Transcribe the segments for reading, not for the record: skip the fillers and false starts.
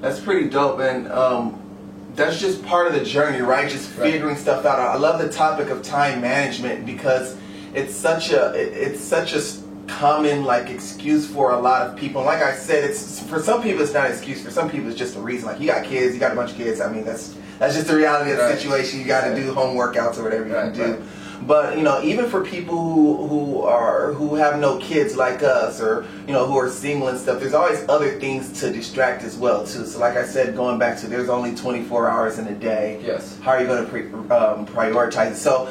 That's pretty dope, and that's just part of the journey, right? Just figuring stuff out. I love the topic of time management because it's such a common like excuse for a lot of people. And like I said, it's for some people it's not an excuse. For some people it's just a reason. Like, you got kids, you got a bunch of kids. I mean, that's just the reality of the situation. You got to do home workouts or whatever you can do. But even for people who have no kids like us, or who are single and stuff, there's always other things to distract as well too. So like I said, going back to there's only 24 hours in a day. Yes. How are you going to prioritize? So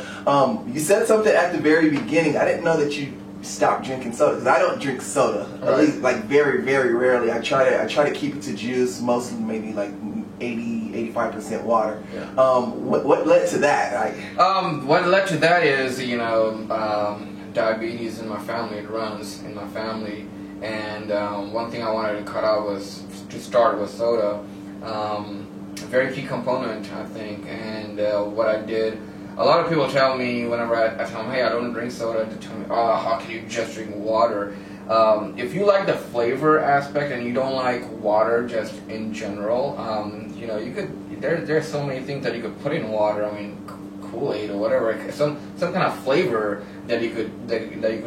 you said something at the very beginning. I didn't know that you stopped drinking soda, because I don't drink soda. At least like very, very rarely. I try to keep it to juice, mostly maybe like 85% water. Yeah. What led to that? What led to that is, diabetes in my family. It runs in my family, and one thing I wanted to cut out was to start with soda. A very key component, I think, and what I did. A lot of people tell me whenever I tell them, hey, I don't drink soda, they tell me, oh, how can you just drink water? If you like the flavor aspect and you don't like water just in general, you could. There's so many things that you could put in water. I mean, Kool-Aid or whatever. Some kind of flavor that you could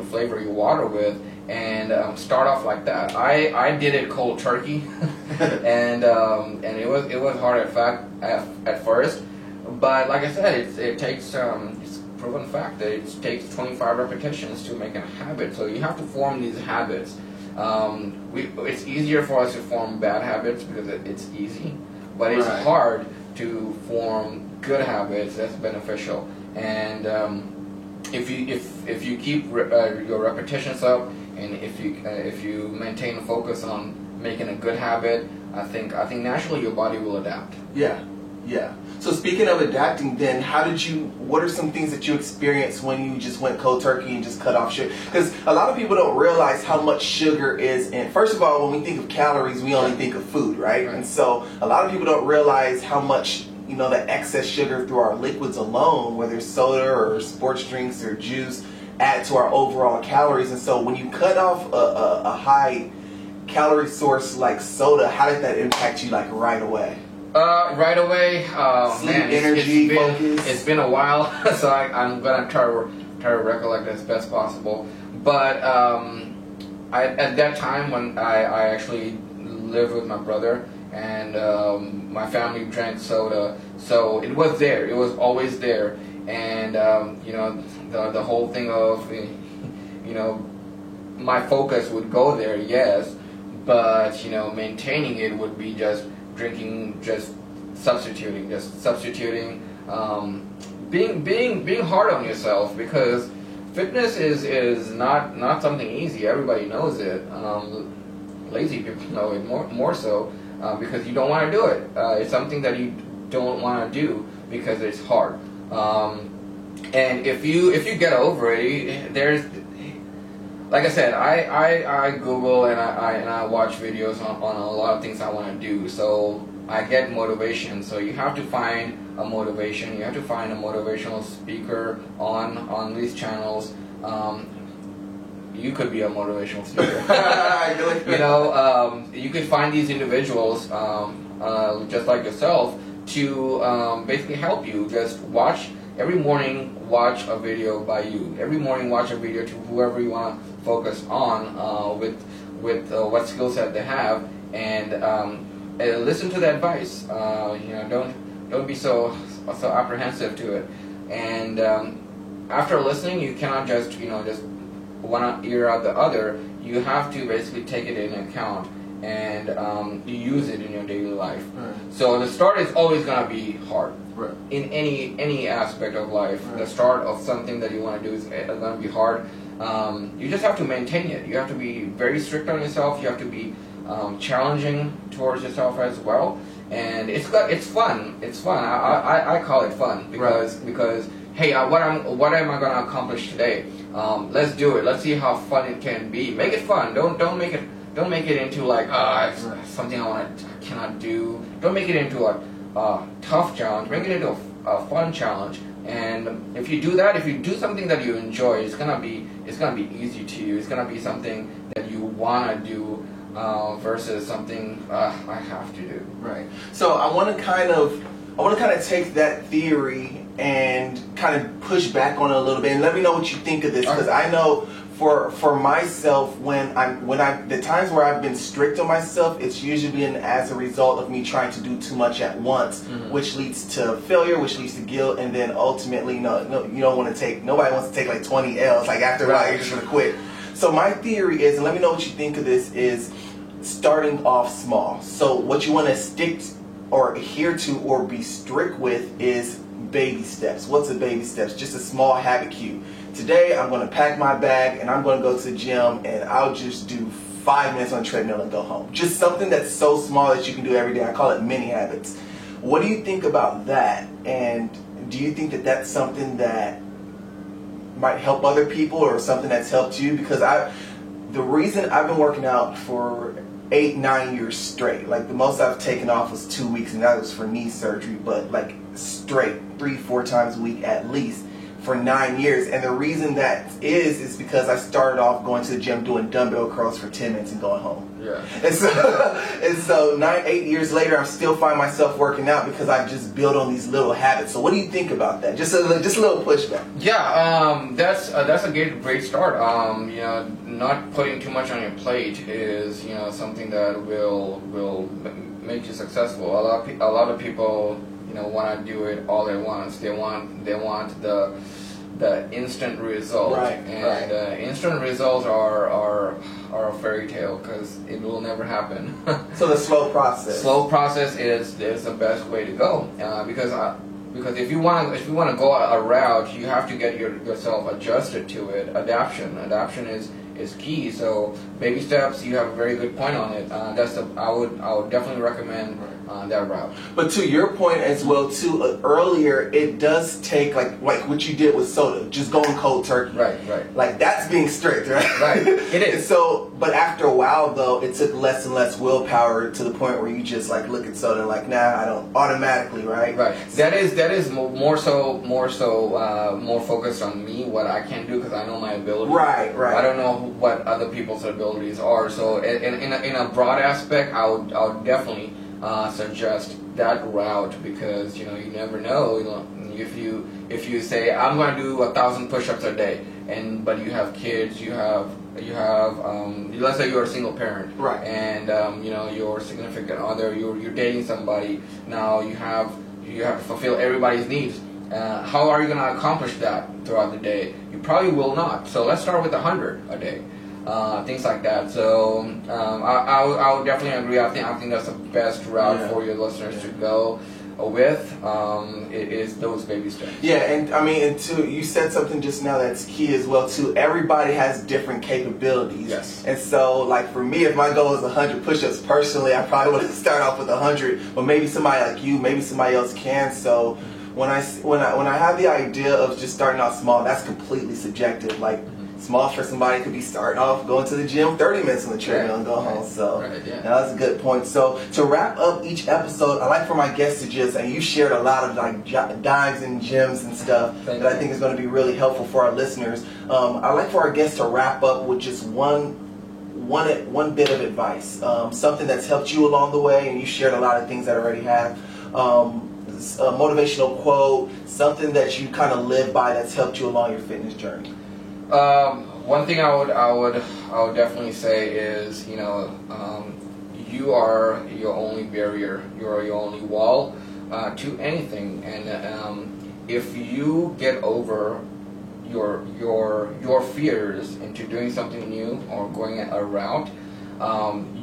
flavor your water with, and start off like that. I did it cold turkey, and it was hard at first, but like I said, it takes it's proven fact that it takes 25 repetitions to make a habit. So you have to form these habits. It's easier for us to form bad habits because it's easy, but it's hard to form good habits that's beneficial. And if you keep your repetitions up, and if you maintain a focus on making a good habit, I think naturally your body will adapt. Yeah. So speaking of adapting, then what are some things that you experienced when you just went cold turkey and just cut off sugar? Because a lot of people don't realize how much sugar is in. First of all, when we think of calories, we only think of food, right? And so a lot of people don't realize how much the excess sugar through our liquids alone, whether it's soda or sports drinks or juice, add to our overall calories. And so when you cut off a high calorie source like soda, how did that impact you like right away? Right away, sleep, energy, focus. It's been a while, so I'm gonna try to recollect as best possible. But at that time when I actually lived with my brother, and my family drank soda, so it was there. It was always there, and the whole thing of my focus would go there, yes, but maintaining it would be just drinking, just substituting, being hard on yourself, because fitness is not something easy. Everybody knows it. Lazy people know it more so, because you don't want to do it. It's something that you don't want to do because it's hard. And if you get over it, there's, like I said, I Google and I watch videos on a lot of things I want to do. So I get motivation. So you have to find a motivation. You have to find a motivational speaker on these channels. You could be a motivational speaker. You could find these individuals just like yourself to basically help you. Just every morning, watch a video by you. Every morning, watch a video to whoever you want to focus on with what skill set they have, and listen to the advice. Don't be so apprehensive to it. And after listening, you cannot just one ear out the other. You have to basically take it into account and use it in your daily life. Right. So the start is always going to be hard. Right. In any aspect of life, right. The start of something that you want to do is going to be hard. You just have to maintain it. You have to be very strict on yourself. You have to be challenging towards yourself as well. And it's fun. It's fun. I call it fun because hey, what am I going to accomplish today? Let's do it. Let's see how fun it can be. Make it fun. Don't make it into like it's something I cannot do. Don't make it into a tough challenge. Make it into a fun challenge. And if you do that, if you do something that you enjoy, it's gonna be easy to you. It's gonna be something that you wanna do versus something I have to do. Right. So I want to kind of take that theory and kind of push back on it a little bit, and let me know what you think of this, because I know for myself, when the times where I've been strict on myself, it's usually been as a result of me trying to do too much at once, which leads to failure, which leads to guilt, and then ultimately, you don't want to take. Nobody wants to take like 20 L's. Like after a while, you're just gonna quit. So my theory is, and let me know what you think of this, is starting off small. So what you want to stick or adhere to or be strict with is baby steps. What's a baby steps? Just a small habit cue. Today I'm going to pack my bag and I'm going to go to the gym, and I'll just do 5 minutes on the treadmill and go home. Just something that's so small that you can do every day. I call it mini habits. What do you think about that? And do you think that that's something that might help other people, or something that's helped you? Because the reason I've been working out for 8-9 years straight, like the most I've taken off was 2 weeks, and that was for knee surgery, but like straight 3-4 times a week at least for 9 years. And the reason that is because I started off going to the gym doing dumbbell curls for 10 minutes and going home. Yeah. And so 9-8 years later, I'm still finding myself working out because I've just built on these little habits. So what do you think about that? Just a little pushback. Yeah, that's a great start. Not putting too much on your plate is something that will make you successful. A lot of people want to do it all at once. They want the instant result, and instant results are a fairy tale, because it will never happen. So the slow process. Slow process is the best way to go, because if you want to go a route, you have to get yourself adjusted to it. Adaption is key. So baby steps, you have a very good point on it. I would definitely recommend that route. But to your point as well too, earlier, it does take like what you did with soda, just going cold turkey. Right. Like that's being strict, right? Right. It is. So, but after a while though, it took less and less willpower to the point where you just like look at soda and like, nah, I don't, automatically, right? Right. That is more focused on me, what I can do, because I know my abilities. Right. I don't know what other people's abilities are. So in a broad aspect, I would definitely suggest that route, because you never know. If you say I'm going to do 1,000 push-ups a day, but you have kids, you have let's say you're a single parent, right? And your significant other, you're dating somebody. Now you have to fulfill everybody's needs. How are you going to accomplish that throughout the day? You probably will not. So let's start with 100 a day. Things like that. So I would definitely agree. I think that's the best route for your listeners to go with. It is those baby steps. Yeah, and I mean, and too, you said something just now that's key as well too. Everybody has different capabilities. Yes. And so, like for me, if my goal is 100 push-ups, personally, I probably would start off with 100. But maybe somebody like you, maybe somebody else can. So when I have the idea of just starting out small, that's completely subjective. Like. Small for somebody could be starting off going to the gym 30 minutes on the treadmill and go home. So that's a good point. So to wrap up each episode, I like for my guests to just, and you shared a lot of like dimes and gems and stuff that I think is going to be really helpful for our listeners. I like for our guests to wrap up with just one bit of advice, something that's helped you along the way, and you shared a lot of things that I already have. A motivational quote, something that you kind of live by that's helped you along your fitness journey. One thing I would definitely say is, you are your only barrier. You are your only wall to anything. And if you get over your fears into doing something new or going a route,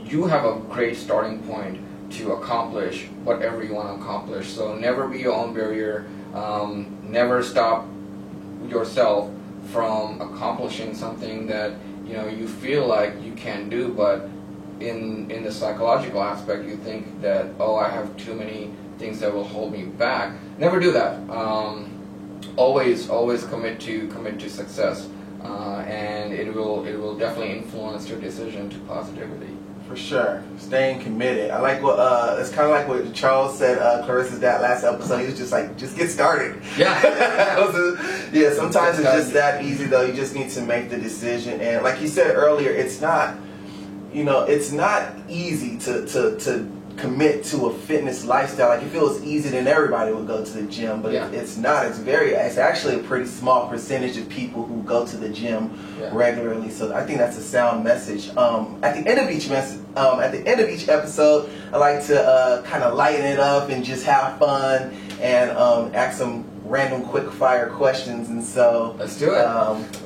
you have a great starting point to accomplish whatever you want to accomplish. So never be your own barrier. Never stop yourself from accomplishing something that you feel like you can do, but in the psychological aspect you think that, I have too many things that will hold me back. Never do that. Always commit to success, and it will definitely influence your decision to positivity. For sure. Staying committed. I like what, it's kind of like what Charles said, Clarissa's dad last episode. He was just like, just get started. Yeah. Yeah, sometimes it's just that easy though. You just need to make the decision. And like you said earlier, it's not, you know, it's not easy to commit to a fitness lifestyle. Like if it was easy, then everybody would go to the gym, but it's not. It's actually a pretty small percentage of people who go to the gym regularly. So I think that's a sound message. At the end of each episode, I like to kind of lighten it up and just have fun and ask some random quick fire questions. And so let's do it.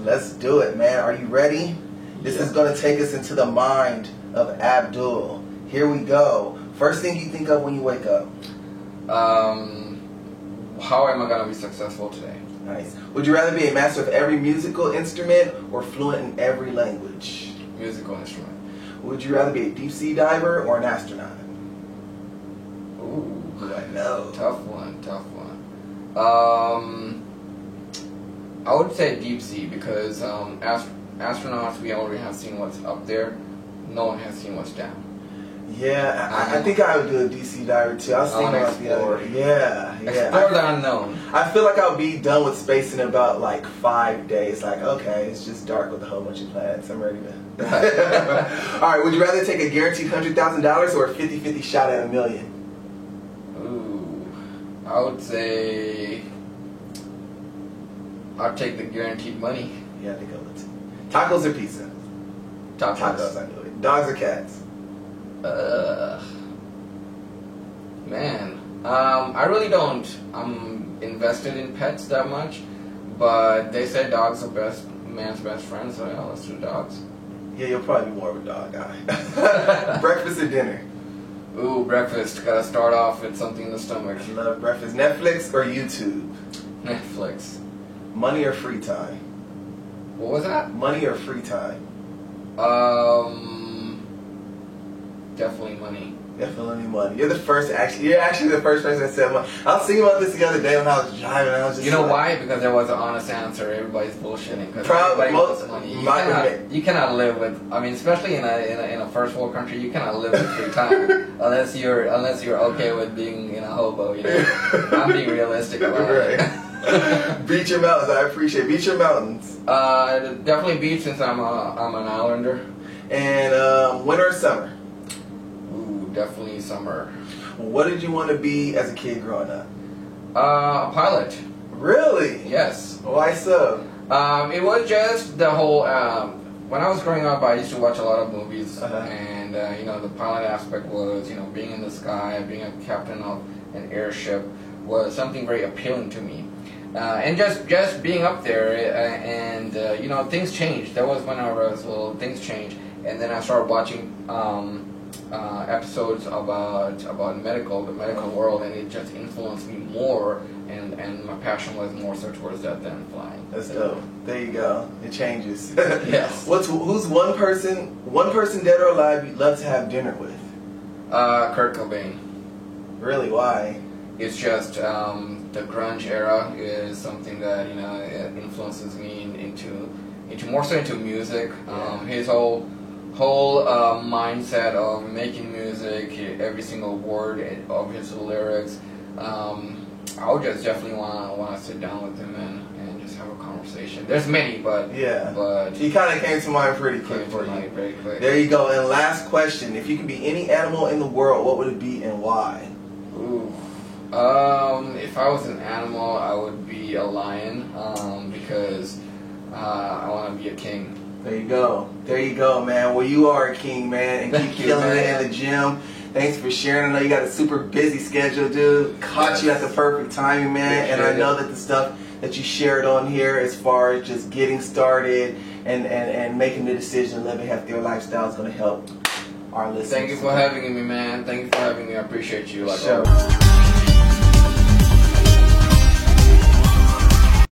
Let's do it, man. Are you ready? This is going to take us into the mind of Abdul. Here we go. First thing you think of when you wake up? How am I going to be successful today? Nice. Would you rather be a master of every musical instrument or fluent in every language? Musical instrument. Would you rather be a deep sea diver or an astronaut? Ooh, I know. Tough one. I would say deep sea because astronauts, we already have seen what's up there. No one has seen what's down. Yeah, I think I would do a deep sea diver too. I was thinking about the other. Yeah. Explore the unknown. I feel like I'll be done with space in about like 5 days. Like, okay, it's just dark with a whole bunch of planets. I'm ready to. All right, would you rather take a guaranteed $100,000 or a 50-50 shot at $1 million? Ooh, I would say I'd take the guaranteed money. Yeah, I think I would too. Tacos or pizza? Tacos, I knew it. Dogs or cats? Man, I really don't. I'm invested in pets that much, but they said dogs are man's best friend, so yeah, let's do dogs. Yeah, you'll probably be more of a dog guy. Breakfast or dinner? Ooh, breakfast. Gotta start off with something in the stomach. I love breakfast. Netflix or YouTube? Netflix. Money or free time? What was that? Money or free time? Definitely money. Definitely money. You're actually the first person that said money. I was thinking about this the other day when I was driving. I was just why? Because there was an honest answer. Everybody's bullshitting. Because probably most money. You cannot live with. I mean, especially in a first world country, you cannot live with free time unless you're okay with being in a hobo. You know, I'm being realistic about it. Beach or mountains? I appreciate beach or mountains. Definitely beach since I'm an islander. And winter or summer? Definitely summer. What did you want to be as a kid growing up? A pilot. Really? Yes. Why so? It was just the whole. When I was growing up, I used to watch a lot of movies, and the pilot aspect was being in the sky, being a captain of an airship was something very appealing to me. And just being up there, and things changed. That was when I was little. Things changed, and then I started watching. Episodes about the medical world, and it just influenced me more, and my passion was more so towards that than flying. That's dope. There you go. It changes. Yes. Who's one person dead or alive you'd love to have dinner with? Kurt Cobain. Really? Why? It's just the grunge era is something that it influences me into more so into music. His whole mindset of making music, every single word of his lyrics. I would just definitely want to sit down with him and just have a conversation. There's many, but he kind of came to mind pretty quick for you. Very quick. There you go. And last question: if you could be any animal in the world, what would it be and why? Ooh. If I was an animal, I would be a lion because I want to be a king. There you go, man. Well, you are a king, man, and keep killing it in the gym. Thanks for sharing. I know you got a super busy schedule, dude. Caught you at the perfect timing, man. And I know that the stuff that you shared on here as far as just getting started and making the decision to live a healthier lifestyle is going to help our listeners. Thank you for having me, man. Thank you for having me. I appreciate you. Sure.